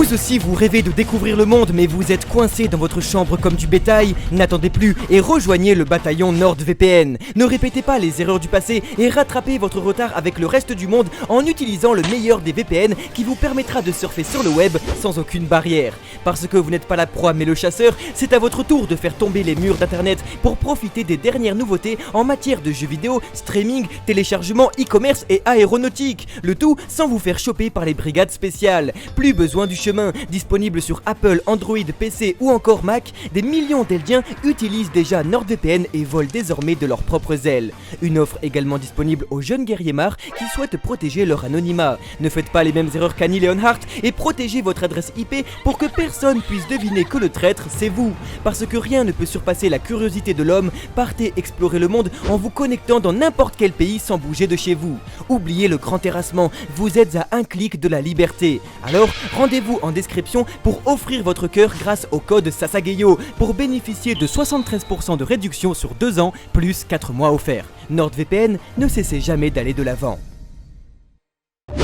Vous aussi vous rêvez de découvrir le monde mais vous êtes coincé dans votre chambre comme du bétail? N'attendez plus et rejoignez le bataillon NordVPN. Ne répétez pas les erreurs du passé et rattrapez votre retard avec le reste du monde en utilisant le meilleur des VPN qui vous permettra de surfer sur le web sans aucune barrière. Parce que vous n'êtes pas la proie mais le chasseur, c'est à votre tour de faire tomber les murs d'internet pour profiter des dernières nouveautés en matière de jeux vidéo, streaming, téléchargement, e-commerce et aéronautique. Le tout sans vous faire choper par les brigades spéciales. Plus besoin du chemin, disponible sur Apple, Android, PC ou encore Mac, des millions d'Eldiens utilisent déjà NordVPN et volent désormais de leurs propres ailes. Une offre également disponible aux jeunes guerriers marres qui souhaitent protéger leur anonymat. Ne faites pas les mêmes erreurs qu'Annie Leonhardt et protégez votre adresse IP pour que personne puisse deviner que le traître c'est vous. Parce que rien ne peut surpasser la curiosité de l'homme, partez explorer le monde en vous connectant dans n'importe quel pays sans bouger de chez vous. Oubliez le grand terrassement, vous êtes à un clic de la liberté. Alors rendez-vous en description pour offrir votre cœur grâce au code Sasageyo pour bénéficier de 73% de réduction sur 2 ans plus 4 mois offerts. NordVPN, ne cessez jamais d'aller de l'avant.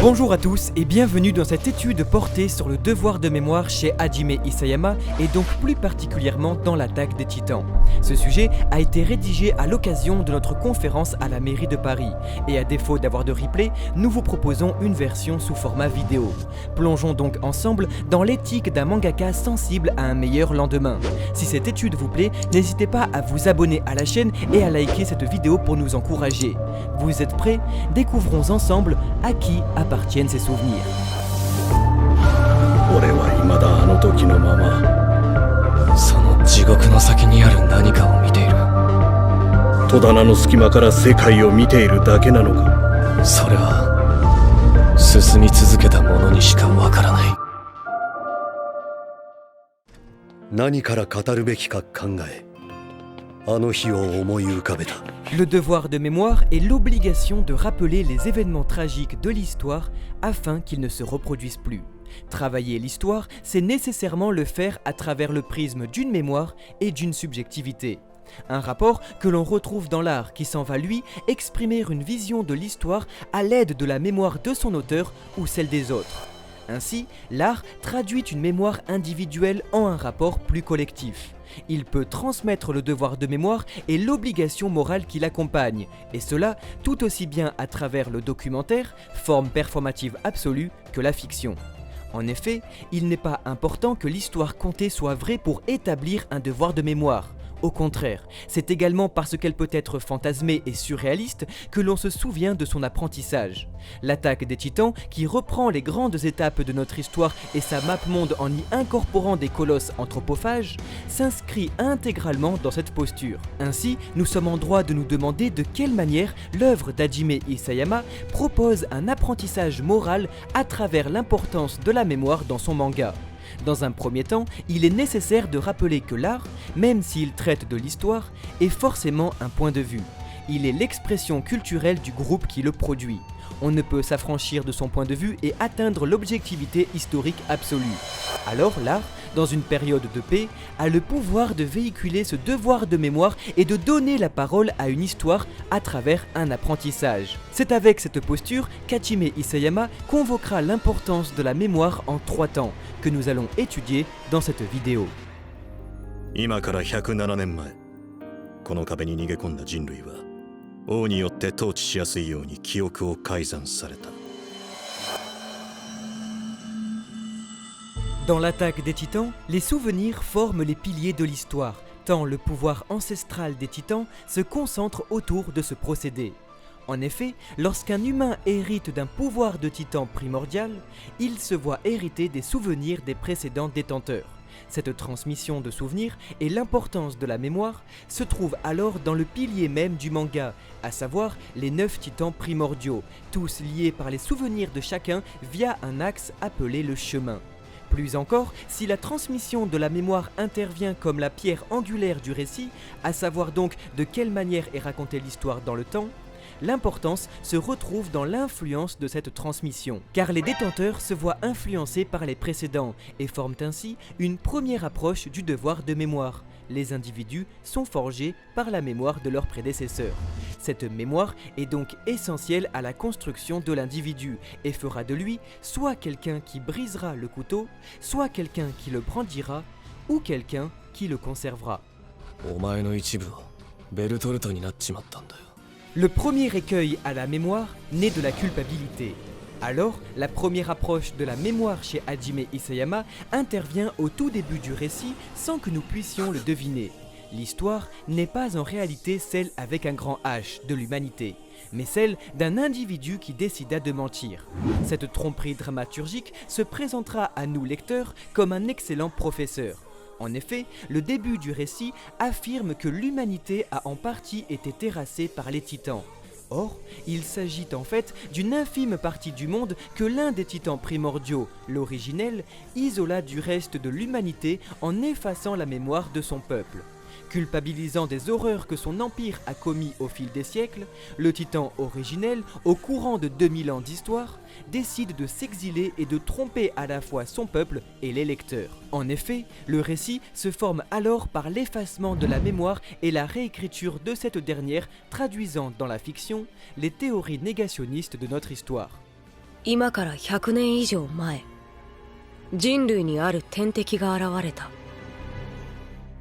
Bonjour à tous et bienvenue dans cette étude portée sur le devoir de mémoire chez Hajime Isayama et donc plus particulièrement dans l'attaque des Titans. Ce sujet a été rédigé à l'occasion de notre conférence à la mairie de Paris et à défaut d'avoir de replay, nous vous proposons une version sous format vidéo. Plongeons donc ensemble dans l'éthique d'un mangaka sensible à un meilleur lendemain. Si cette étude vous plaît, n'hésitez pas à vous abonner à la chaîne et à liker cette vidéo pour nous encourager. Vous êtes prêts? Découvrons ensemble à qui appartiennent ces souvenirs. Le devoir de mémoire est l'obligation de rappeler les événements tragiques de l'histoire afin qu'ils ne se reproduisent plus. Travailler l'histoire, c'est nécessairement le faire à travers le prisme d'une mémoire et d'une subjectivité. Un rapport que l'on retrouve dans l'art qui s'en va lui exprimer une vision de l'histoire à l'aide de la mémoire de son auteur ou celle des autres. Ainsi, l'art traduit une mémoire individuelle en un rapport plus collectif. Il peut transmettre le devoir de mémoire et l'obligation morale qui l'accompagne, et cela tout aussi bien à travers le documentaire, forme performative absolue, que la fiction. En effet, il n'est pas important que l'histoire contée soit vraie pour établir un devoir de mémoire. Au contraire, c'est également parce qu'elle peut être fantasmée et surréaliste que l'on se souvient de son apprentissage. L'attaque des Titans, qui reprend les grandes étapes de notre histoire et sa map monde en y incorporant des colosses anthropophages, s'inscrit intégralement dans cette posture. Ainsi, nous sommes en droit de nous demander de quelle manière l'œuvre d'Hajime Isayama propose un apprentissage moral à travers l'importance de la mémoire dans son manga. Dans un premier temps, il est nécessaire de rappeler que l'art, même s'il traite de l'histoire, est forcément un point de vue. Il est l'expression culturelle du groupe qui le produit. On ne peut s'affranchir de son point de vue et atteindre l'objectivité historique absolue. Alors l'art, dans une période de paix, a le pouvoir de véhiculer ce devoir de mémoire et de donner la parole à une histoire à travers un apprentissage. C'est avec cette posture qu'Hajime Isayama convoquera l'importance de la mémoire en 3 temps, que nous allons étudier dans cette vidéo. 今から107年前、この壁に逃げ込んだ人類は王によって統治しやすいように記憶を改ざんされた。Dans l'attaque des Titans, les souvenirs forment les piliers de l'histoire, tant le pouvoir ancestral des Titans se concentre autour de ce procédé. En effet, lorsqu'un humain hérite d'un pouvoir de Titan primordial, il se voit hériter des souvenirs des précédents détenteurs. Cette transmission de souvenirs et l'importance de la mémoire se trouvent alors dans le pilier même du manga, à savoir les 9 titans primordiaux, tous liés par les souvenirs de chacun via un axe appelé le chemin. Plus encore, si la transmission de la mémoire intervient comme la pierre angulaire du récit, à savoir donc de quelle manière est racontée l'histoire dans le temps, l'importance se retrouve dans l'influence de cette transmission, car les détenteurs se voient influencés par les précédents et forment ainsi une première approche du devoir de mémoire. Les individus sont forgés par la mémoire de leurs prédécesseurs. Cette mémoire est donc essentielle à la construction de l'individu et fera de lui soit quelqu'un qui brisera le couteau, soit quelqu'un qui le brandira, ou quelqu'un qui le conservera. Le premier écueil à la mémoire naît de la culpabilité. Alors, la première approche de la mémoire chez Hajime Isayama intervient au tout début du récit sans que nous puissions le deviner. L'histoire n'est pas en réalité celle avec un grand H de l'humanité, mais celle d'un individu qui décida de mentir. Cette tromperie dramaturgique se présentera à nous lecteurs comme un excellent professeur. En effet, le début du récit affirme que l'humanité a en partie été terrassée par les titans. Or, il s'agit en fait d'une infime partie du monde que l'un des titans primordiaux, l'originel, isola du reste de l'humanité en effaçant la mémoire de son peuple. Culpabilisant des horreurs que son empire a commis au fil des siècles, le titan originel, au courant de 2000 ans d'histoire, décide de s'exiler et de tromper à la fois son peuple et les lecteurs. En effet, le récit se forme alors par l'effacement de la mémoire et la réécriture de cette dernière, traduisant dans la fiction les théories négationnistes de notre histoire. 今から100年以上前、人類にある天敵が現れた。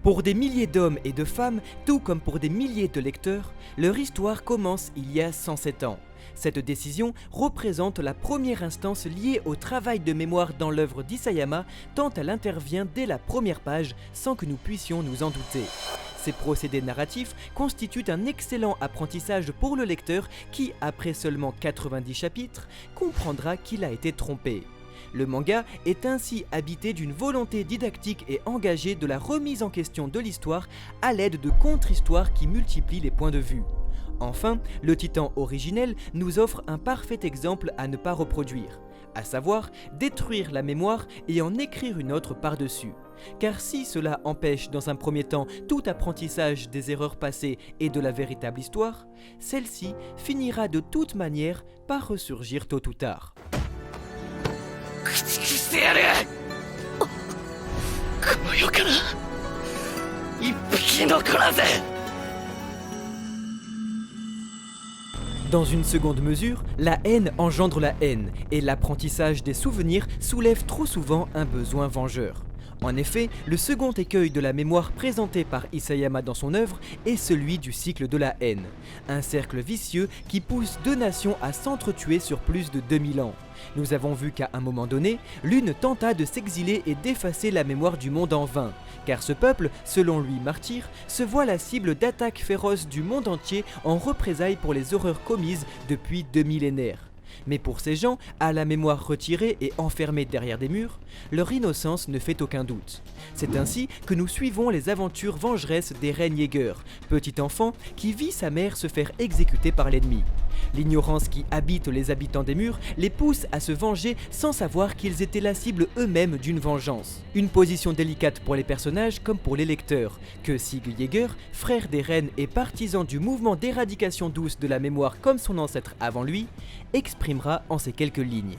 Pour des milliers d'hommes et de femmes, tout comme pour des milliers de lecteurs, leur histoire commence il y a 107 ans. Cette décision représente la première instance liée au travail de mémoire dans l'œuvre d'Isayama, tant elle intervient dès la première page sans que nous puissions nous en douter. Ces procédés narratifs constituent un excellent apprentissage pour le lecteur qui, après seulement 90 chapitres, comprendra qu'il a été trompé. Le manga est ainsi habité d'une volonté didactique et engagée de la remise en question de l'histoire à l'aide de contre-histoires qui multiplient les points de vue. Enfin, le titan originel nous offre un parfait exemple à ne pas reproduire, à savoir détruire la mémoire et en écrire une autre par-dessus. Car si cela empêche dans un premier temps tout apprentissage des erreurs passées et de la véritable histoire, celle-ci finira de toute manière par ressurgir tôt ou tard. Dans une seconde mesure, la haine engendre la haine, et l'apprentissage des souvenirs soulève trop souvent un besoin vengeur. En effet, le second écueil de la mémoire présenté par Isayama dans son œuvre est celui du cycle de la haine, un cercle vicieux qui pousse deux nations à s'entretuer sur plus de 2000 ans. Nous avons vu qu'à un moment donné, l'une tenta de s'exiler et d'effacer la mémoire du monde en vain, car ce peuple, selon lui martyr, se voit la cible d'attaques féroces du monde entier en représailles pour les horreurs commises depuis 2 millénaires. Mais pour ces gens, à la mémoire retirée et enfermée derrière des murs, leur innocence ne fait aucun doute. C'est ainsi que nous suivons les aventures vengeresses d'Eren Yeager, petit enfant qui vit sa mère se faire exécuter par l'ennemi. L'ignorance qui habite les habitants des murs les pousse à se venger sans savoir qu'ils étaient la cible eux-mêmes d'une vengeance. Une position délicate pour les personnages comme pour les lecteurs, que Sig Yeager, frère d'Eren et partisan du mouvement d'éradication douce de la mémoire comme son ancêtre avant lui, exprimera en ces quelques lignes.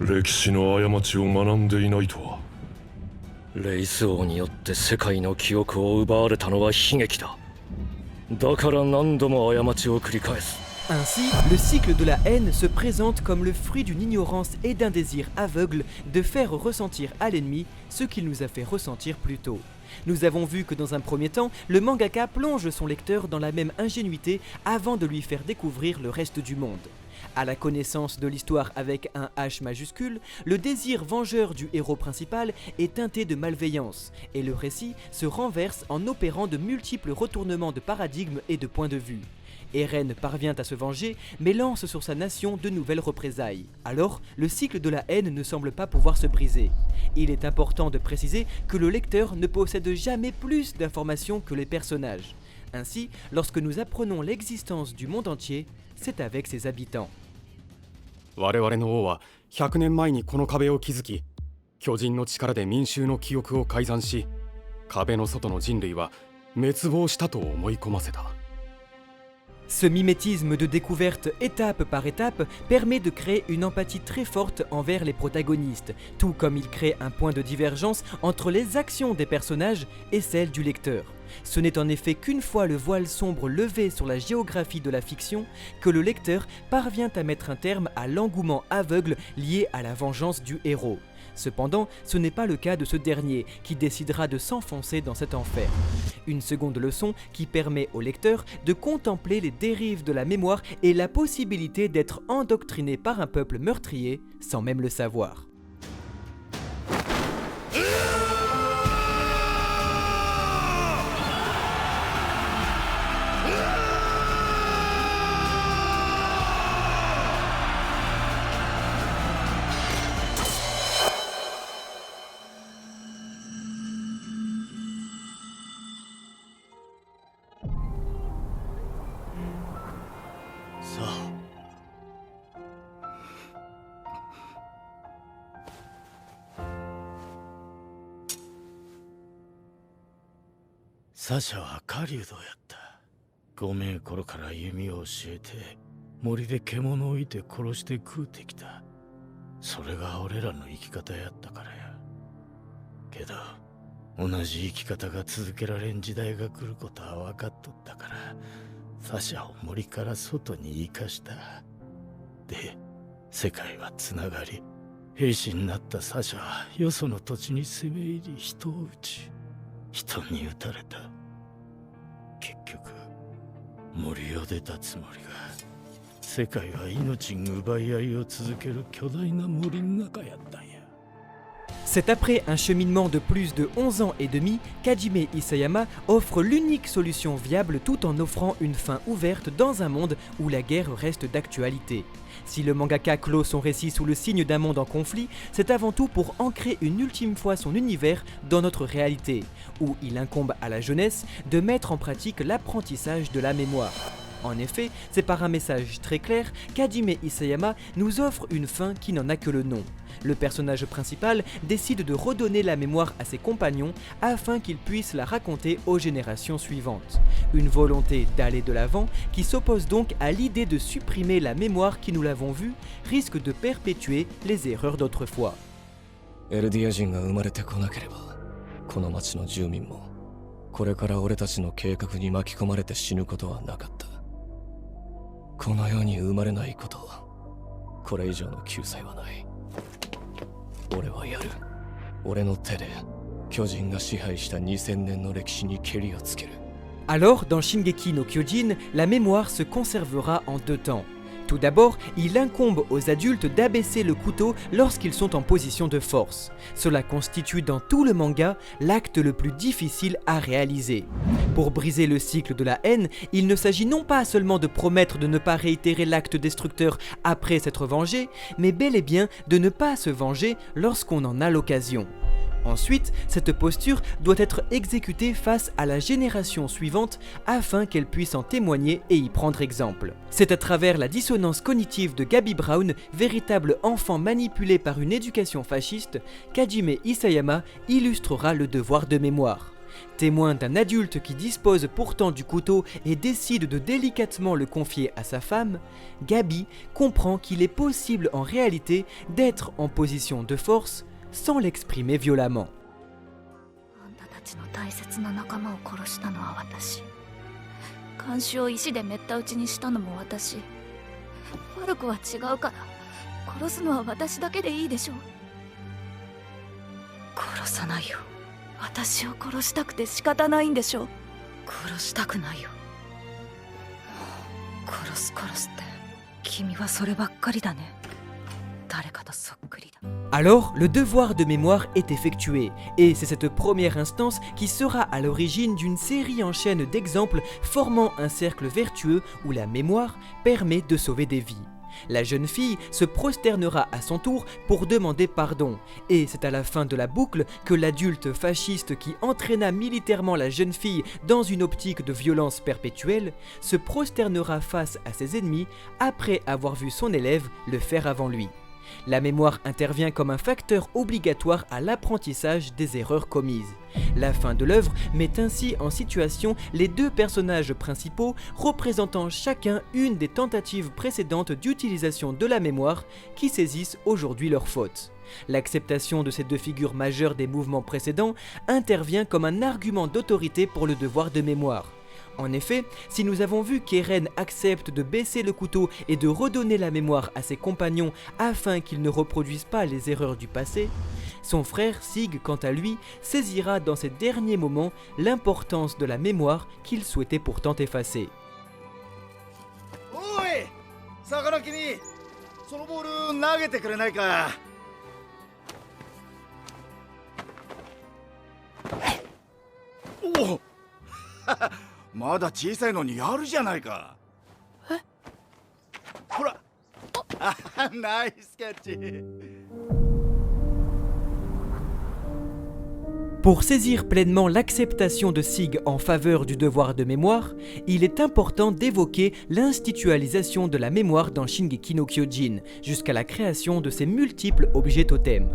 歴史の過ちを学んでいないとは。レイス王によって世界の記憶を奪われたのは悲劇だ。だから何度も過ちを繰り返す。 Ainsi, le cycle de la haine se présente comme le fruit d'une ignorance et d'un désir aveugle de faire ressentir à l'ennemi ce qu'il nous a fait ressentir plus tôt. Nous avons vu que dans un premier temps, le mangaka plonge son lecteur dans la même ingénuité avant de lui faire découvrir le reste du monde. À la connaissance de l'histoire avec un H majuscule, le désir vengeur du héros principal est teinté de malveillance, et le récit se renverse en opérant de multiples retournements de paradigmes et de points de vue. Eren parvient à se venger, mais lance sur sa nation de nouvelles représailles. Alors, le cycle de la haine ne semble pas pouvoir se briser. Il est important de préciser que le lecteur ne possède jamais plus d'informations que les personnages. Ainsi, lorsque nous apprenons l'existence du monde entier, c'est avec ses habitants. 我々の王は100年前にこの壁を築き、巨人の力で民衆の記憶を改ざんし、壁の外の人類は滅亡したと思い込ませた。Ce mimétisme de découverte étape par étape permet de créer une empathie très forte envers les protagonistes, tout comme il crée un point de divergence entre les actions des personnages et celles du lecteur. Ce n'est en effet qu'une fois le voile sombre levé sur la géographie de la fiction que le lecteur parvient à mettre un terme à l'engouement aveugle lié à la vengeance du héros. Cependant, ce n'est pas le cas de ce dernier, qui décidera de s'enfoncer dans cet enfer. Une seconde leçon qui permet au lecteur de contempler les dérives de la mémoire et la possibilité d'être endoctriné par un peuple meurtrier sans même le savoir.サシャは狩人やった。5名頃から弓を教えて森で獣をいて殺して食うてきた。それが俺らの生き方やったからや。けど同じ生き方が続けられん時代が来ることは分かっとったから、サシャを森から外に生かした。で、世界はつながり、兵士になったサシャはよその土地に攻め入り人を撃ち、人に撃たれた。結局森を出たつもりが、世界は命に奪い合いを続ける巨大な森の中やったんや。C'est après un cheminement de plus de 11 ans et demi qu'Hajime Isayama offre l'unique solution viable tout en offrant une fin ouverte dans un monde où la guerre reste d'actualité. Si le mangaka clôt son récit sous le signe d'un monde en conflit, c'est avant tout pour ancrer une ultime fois son univers dans notre réalité, où il incombe à la jeunesse de mettre en pratique l'apprentissage de la mémoire. En effet, c'est par un message très clair qu'Hajime Isayama nous offre une fin qui n'en a que le nom. Le personnage principal décide de redonner la mémoire à ses compagnons afin qu'ils puissent la raconter aux générations suivantes. Une volonté d'aller de l'avant qui s'oppose donc à l'idée de supprimer la mémoire qui, nous l'avons vu, risque de perpétuer les erreurs d'autrefois. エルディア人が生まれてこなければ、この町の住民もこれから俺たちの計画に巻き込まれて死ぬことはなかった。この世に生まれないこと、これ以上の救済はない。俺はやる。俺の手で巨人が支配した2000年の歴史にケリをつける。 Alors, dans Shingeki no Kyojin, la mémoire se conservera en deux temps. Tout d'abord, il incombe aux adultes d'abaisser le couteau lorsqu'ils sont en position de force. Cela constitue dans tout le manga l'acte le plus difficile à réaliser. Pour briser le cycle de la haine, il ne s'agit non pas seulement de promettre de ne pas réitérer l'acte destructeur après s'être vengé, mais bel et bien de ne pas se venger lorsqu'on en a l'occasion. Ensuite, cette posture doit être exécutée face à la génération suivante afin qu'elle puisse en témoigner et y prendre exemple. C'est à travers la dissonance cognitive de Gabi Brown, véritable enfant manipulé par une éducation fasciste, qu'Hajime Isayama illustrera le devoir de mémoire. Témoin d'un adulte qui dispose pourtant du couteau et décide de délicatement le confier à sa femme, Gabi comprend qu'il est possible en réalité d'être en position de force sans l'exprimer violemment. あんたたちの大切な仲間を殺したのは私。監視を石でめった打ちにしたのも私。悪くは違うから殺すのは私だけでいいでしょう。殺さないよ。私を殺したくて仕方ないんでしょう。殺したくないよ。殺す殺すって君はそればっかりだね。誰かとそっくりだ。 Alors, le devoir de mémoire est effectué, et c'est cette première instance qui sera à l'origine d'une série en chaîne d'exemples formant un cercle vertueux où la mémoire permet de sauver des vies. La jeune fille se prosternera à son tour pour demander pardon, et c'est à la fin de la boucle que l'adulte fasciste qui entraîna militairement la jeune fille dans une optique de violence perpétuelle se prosternera face à ses ennemis après avoir vu son élève le faire avant lui. La mémoire intervient comme un facteur obligatoire à l'apprentissage des erreurs commises. La fin de l'œuvre met ainsi en situation les deux personnages principaux représentant chacun une des tentatives précédentes d'utilisation de la mémoire qui saisissent aujourd'hui leurs fautes. L'acceptation de ces deux figures majeures des mouvements précédents intervient comme un argument d'autorité pour le devoir de mémoire. En effet, si nous avons vu qu'Eren accepte de baisser le couteau et de redonner la mémoire à ses compagnons afin qu'ils ne reproduisent pas les erreurs du passé, son frère Sig, quant à lui, saisira dans ces derniers moments l'importance de la mémoire qu'il souhaitait pourtant effacer. Oi! Sakanaki, そのボール投げてくれないか? おおまだ小さいのにやるじゃないか。え？ほら。ナイスキャッチ。Pour saisir pleinement l'acceptation de Sig en faveur du devoir de mémoire, il est important d'évoquer l'institutionnalisation de la mémoire dans Shingeki no Kyojin, jusqu'à la création de ses multiples objets totems.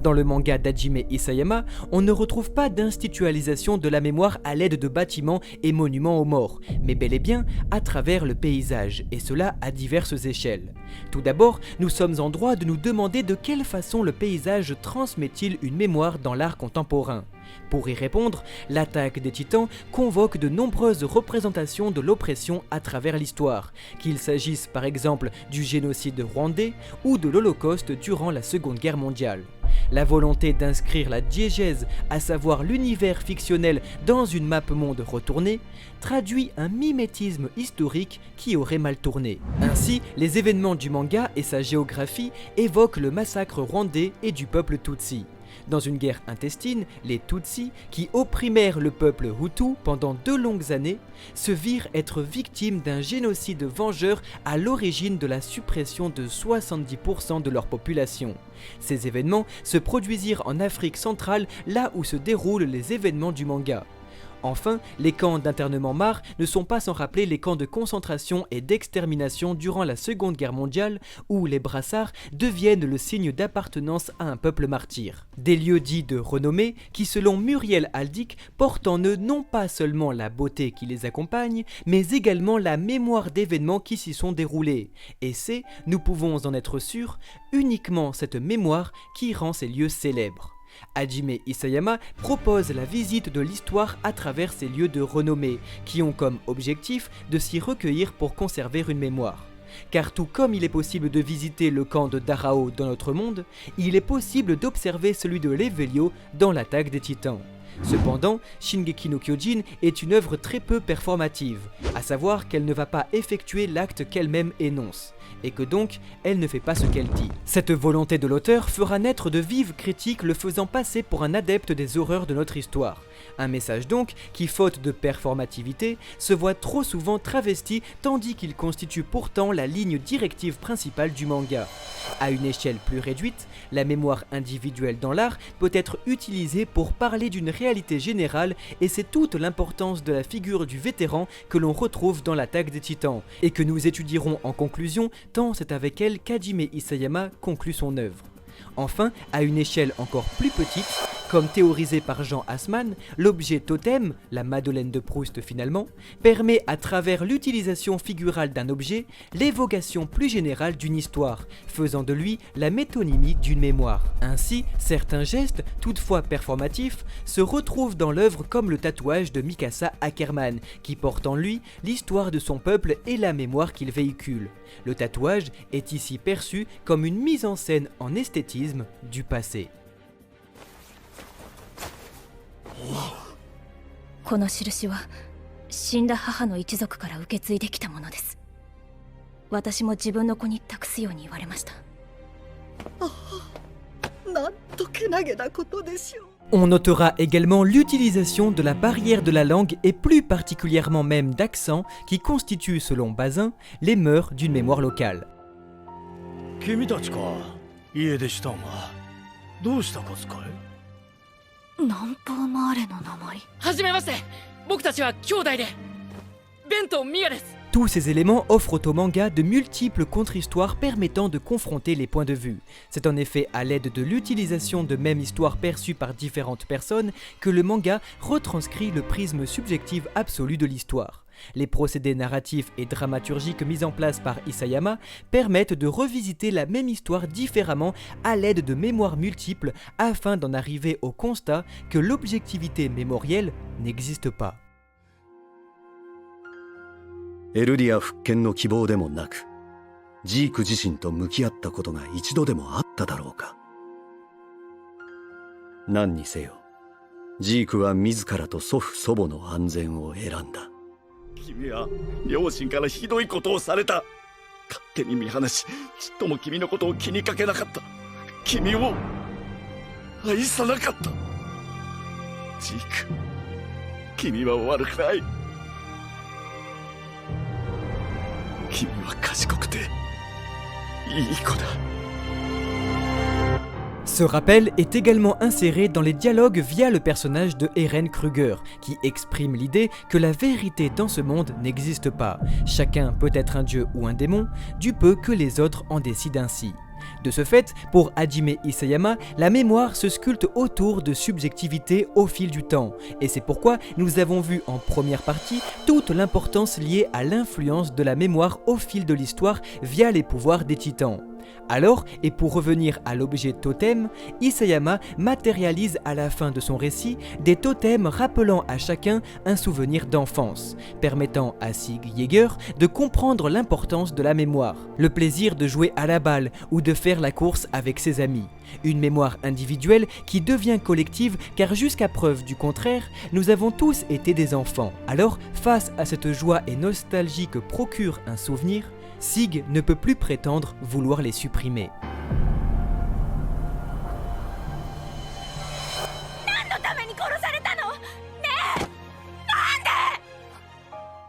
Dans le manga d'Hajime Isayama, on ne retrouve pas d'institutionnalisation de la mémoire à l'aide de bâtiments et monuments aux morts, mais bel et bien à travers le paysage, et cela à diverses échelles. Tout d'abord, nous sommes en droit de nous demander de quelle façon le paysage transmet-il une mémoire dans l'art contemporain. Pour y répondre, l'attaque des Titans convoque de nombreuses représentations de l'oppression à travers l'histoire, qu'il s'agisse par exemple du génocide rwandais ou de l'Holocauste durant la Seconde Guerre mondiale. La volonté d'inscrire la diégèse, à savoir l'univers fictionnel dans une map monde retournée, traduit un mimétisme historique qui aurait mal tourné. Ainsi, les événements du manga et sa géographie évoquent le massacre rwandais et du peuple Tutsi. Dans une guerre intestine, les Tutsis, qui opprimèrent le peuple Hutu pendant 2 longues années, se virent être victimes d'un génocide vengeur à l'origine de la suppression de 70% de leur population. Ces événements se produisirent en Afrique centrale, là où se déroulent les événements du manga. Enfin, les camps d'internement Mar ne sont pas sans rappeler les camps de concentration et d'extermination durant la Seconde Guerre mondiale, où les brassards deviennent le signe d'appartenance à un peuple martyr. Des lieux dits de renommée qui, selon Muriel Aldic, portent en eux non pas seulement la beauté qui les accompagne, mais également la mémoire d'événements qui s'y sont déroulés. Et c'est, nous pouvons en être sûrs, uniquement cette mémoire qui rend ces lieux célèbres. Hajime Isayama propose la visite de l'histoire à travers ces lieux de renommée, qui ont comme objectif de s'y recueillir pour conserver une mémoire. Car tout comme il est possible de visiter le camp de Darao dans notre monde, il est possible d'observer celui de Levelio dans l'attaque des Titans. Cependant, Shingeki no Kyojin est une œuvre très peu performative, à savoir qu'elle ne va pas effectuer l'acte qu'elle-même énonce, et que donc elle ne fait pas ce qu'elle dit. Cette volonté de l'auteur fera naître de vives critiques le faisant passer pour un adepte des horreurs de notre histoire. Un message donc qui, faute de performativité, se voit trop souvent travesti tandis qu'il constitue pourtant la ligne directive principale du manga. À une échelle plus réduite, la mémoire individuelle dans l'art peut être utilisée pour parler d'une réalité générale et c'est toute l'importance de la figure du vétéran que l'on retrouve dans l'attaque des Titans et que nous étudierons en conclusion tant c'est avec elle qu'Hajime Isayama conclut son œuvre. Enfin, à une échelle encore plus petite, comme théorisé par Jean Assmann, l'objet totem, la Madeleine de Proust finalement, permet à travers l'utilisation figurale d'un objet, l'évocation plus générale d'une histoire, faisant de lui la métonymie d'une mémoire. Ainsi, certains gestes, toutefois performatifs, se retrouvent dans l'œuvre comme le tatouage de Mikasa Ackerman, qui porte en lui l'histoire de son peuple et la mémoire qu'il véhicule. Le tatouage est ici perçu comme une mise en scène en esthétisme du passé. この印は死んだ母の一族から受け継いできたものです。私も自分の子に託すように言われました。なんとけなげなことでしょう。 On notera également l'utilisation de la barrière de la langue et plus particulièrement même d'accent qui constitue, selon Bazin, les mœurs d'une mémoire locale. 君たちか、家出したんは。どうしたかつかい？南方マーレの名前。はじめまして、僕たちは兄弟でベンとミヤです。Tous ces éléments offrent au manga de multiples contre-histoires permettant de confronter les points de vue. C'est en effet à l'aide de l'utilisation de mêmes histoires perçues par différentes personnes que le manga retranscrit le prisme subjectif absolu de l'histoire. Les procédés narratifs et dramaturgiques mis en place par Isayama permettent de revisiter la même histoire différemment à l'aide de mémoires multiples afin d'en arriver au constat que l'objectivité mémorielle n'existe pas. エルディア復権の希望でもなく、ジーク自身と向き合ったことが一度でもあっただろうか。何にせよ、ジークは自らと祖父祖母の安全を選んだ。君は両親からひどいことをされた。勝手に見放し、ちっとも君のことを気にかけなかった。君を愛さなかった。ジーク、君は悪くない。君は賢くていい子だ。 Ce rappel est également inséré dans les dialogues via le personnage de Eren Kruger, qui exprime l'idée que la vérité dans ce monde n'existe pas. Chacun peut être un dieu ou un démon, du peu que les autres en décident ainsi. De ce fait, pour Hajime Isayama, la mémoire se sculpte autour de subjectivité au fil du temps, et c'est pourquoi nous avons vu en première partie toute l'importance liée à l'influence de la mémoire au fil de l'histoire via les pouvoirs des titans. Alors, et pour revenir à l'objet totem, Isayama matérialise à la fin de son récit des totems rappelant à chacun un souvenir d'enfance, permettant à Sig Yeager de comprendre l'importance de la mémoire, le plaisir de jouer à la balle ou de faire la course avec ses amis. Une mémoire individuelle qui devient collective car jusqu'à preuve du contraire, nous avons tous été des enfants. Alors, face à cette joie et nostalgie que procure un souvenir, Sig ne peut plus prétendre vouloir les supprimer.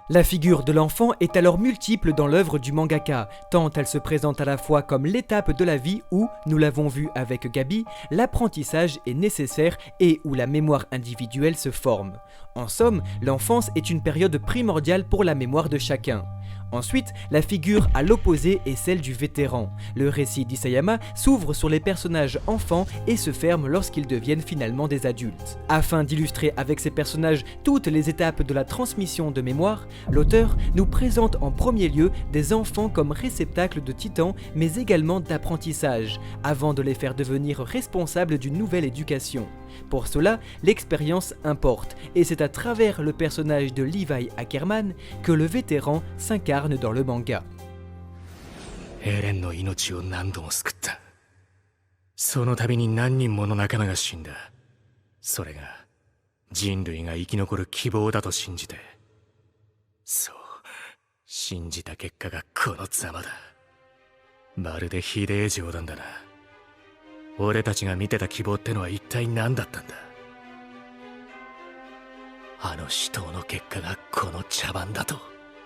La figure de l'enfant est alors multiple dans l'œuvre du mangaka, tant elle se présente à la fois comme l'étape de la vie où, nous l'avons vu avec Gabi, l'apprentissage est nécessaire et où la mémoire individuelle se forme. En somme, l'enfance est une période primordiale pour la mémoire de chacun. Ensuite, la figure à l'opposé est celle du vétéran. Le récit d'Isayama s'ouvre sur les personnages enfants et se ferme lorsqu'ils deviennent finalement des adultes. Afin d'illustrer avec ces personnages toutes les étapes de la transmission de mémoire, l'auteur nous présente en premier lieu des enfants comme réceptacles de titans, mais également d'apprentissage, avant de les faire devenir responsables d'une nouvelle éducation. Pour cela, l'expérience importe, et c'est à travers le personnage de Levi Ackerman que le vétéran s'incarne dans le manga. エレンの命を何度も救った。その度に何人もの仲間が死んだ。それが人類が生き残る希望だと信じて。そう、信じた結果がこのざまだ。まるでひでえ冗談だな。俺たちが見てた希望ってのは一体何だったんだ。あの死闘の結果がこの茶番だと。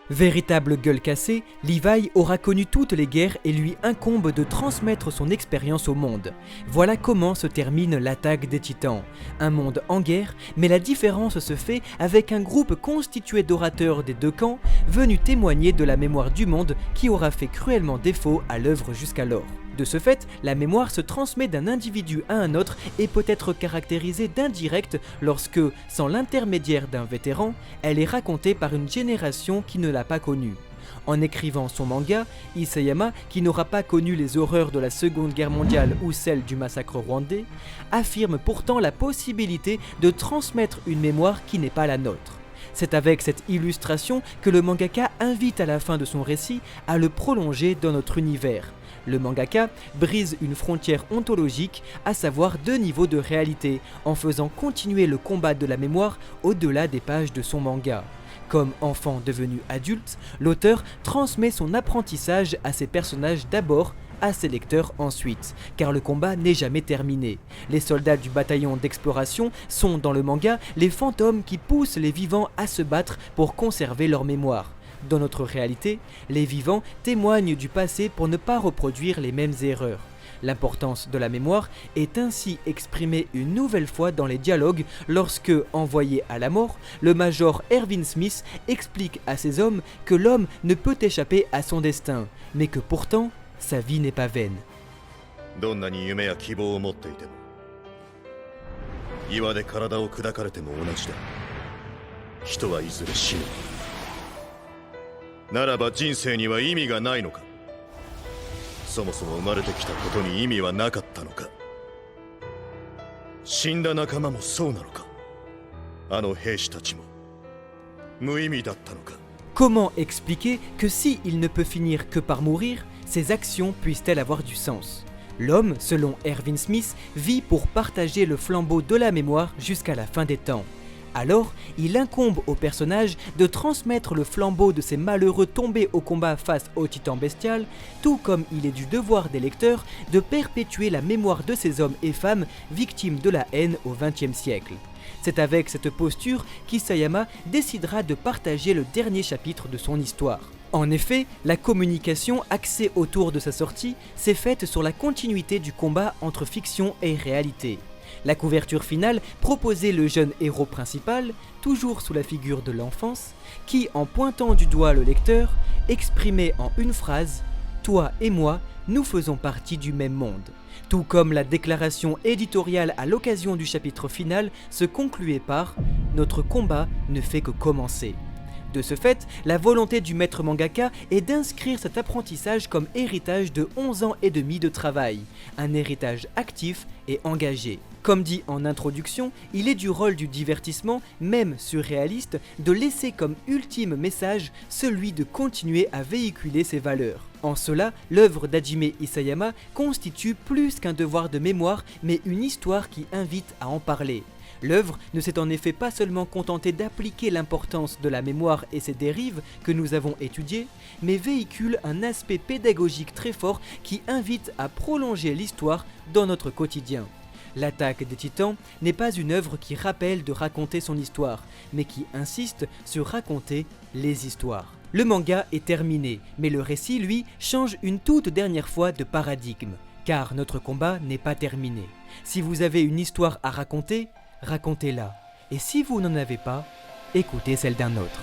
Véritable gueule cassée, Levi aura connu toutes les guerres et lui incombe de transmettre son expérience au monde. Voilà comment se termine l'attaque des titans. Un monde en guerre, mais la différence se fait avec un groupe constitué d'orateurs des deux camps venus témoigner de la mémoire du monde qui aura fait cruellement défaut à l'œuvre jusqu'alors. De ce fait, la mémoire se transmet d'un individu à un autre et peut être caractérisée d'indirect lorsque, sans l'intermédiaire d'un vétéran, elle est racontée par une génération qui ne l'a pas connue. En écrivant son manga, Isayama, qui n'aura pas connu les horreurs de la Seconde Guerre mondiale ou celle du massacre rwandais, affirme pourtant la possibilité de transmettre une mémoire qui n'est pas la nôtre. C'est avec cette illustration que le mangaka invite à la fin de son récit à le prolonger dans notre univers. Le mangaka brise une frontière ontologique, à savoir deux niveaux de réalité, en faisant continuer le combat de la mémoire au-delà des pages de son manga. Comme enfant devenu adulte, l'auteur transmet son apprentissage à ses personnages d'abord, à ses lecteurs ensuite, car le combat n'est jamais terminé. Les soldats du bataillon d'exploration sont dans le manga les fantômes qui poussent les vivants à se battre pour conserver leur mémoire. Dans notre réalité, les vivants témoignent du passé pour ne pas reproduire les mêmes erreurs. L'importance de la mémoire est ainsi exprimée une nouvelle fois dans les dialogues lorsque, envoyé à la mort, le major Erwin Smith explique à ses hommes que l'homme ne peut échapper à son destin, mais que pourtant, sa vie n'est pas vaine. どんなに夢や希望を持っていても岩で体を砕かれても同じだ。人はいずれ死ぬ。ならば人生には意味がないのか。そもそも生まれてきたことに意味はなかったのか。死んだ仲間もそうなのか。あの兵士たちも無意味だったのか。 Comment expliquer que si il ne peut finir que par mourir, ses actions puissent-elles avoir du sens? L'homme, selon Erwin Smith, vit pour partager le flambeau de la mémoire jusqu'à la fin des temps. Alors, il incombe au personnage de transmettre le flambeau de ces malheureux tombés au combat face au titan bestial, tout comme il est du devoir des lecteurs de perpétuer la mémoire de ces hommes et femmes victimes de la haine au XXe siècle. C'est avec cette posture qu'Isayama décidera de partager le dernier chapitre de son histoire. En effet, la communication axée autour de sa sortie s'est faite sur la continuité du combat entre fiction et réalité. La couverture finale proposait le jeune héros principal, toujours sous la figure de l'enfance, qui, en pointant du doigt le lecteur, exprimait en une phrase « Toi et moi, nous faisons partie du même monde ». Tout comme la déclaration éditoriale à l'occasion du chapitre final se concluait par « Notre combat ne fait que commencer ». De ce fait, la volonté du maître mangaka est d'inscrire cet apprentissage comme héritage de 11 ans et demi de travail, un héritage actif et engagé. Comme dit en introduction, il est du rôle du divertissement, même surréaliste, de laisser comme ultime message celui de continuer à véhiculer ses valeurs. En cela, l'œuvre d'Hajime Isayama constitue plus qu'un devoir de mémoire, mais une histoire qui invite à en parler. L'œuvre ne s'est en effet pas seulement contentée d'appliquer l'importance de la mémoire et ses dérives que nous avons étudiées, mais véhicule un aspect pédagogique très fort qui invite à prolonger l'histoire dans notre quotidien. L'attaque des Titans n'est pas une œuvre qui rappelle de raconter son histoire, mais qui insiste sur raconter les histoires. Le manga est terminé, mais le récit, lui, change une toute dernière fois de paradigme, car notre combat n'est pas terminé. Si vous avez une histoire à raconter, racontez-la. Et si vous n'en avez pas, écoutez celle d'un autre.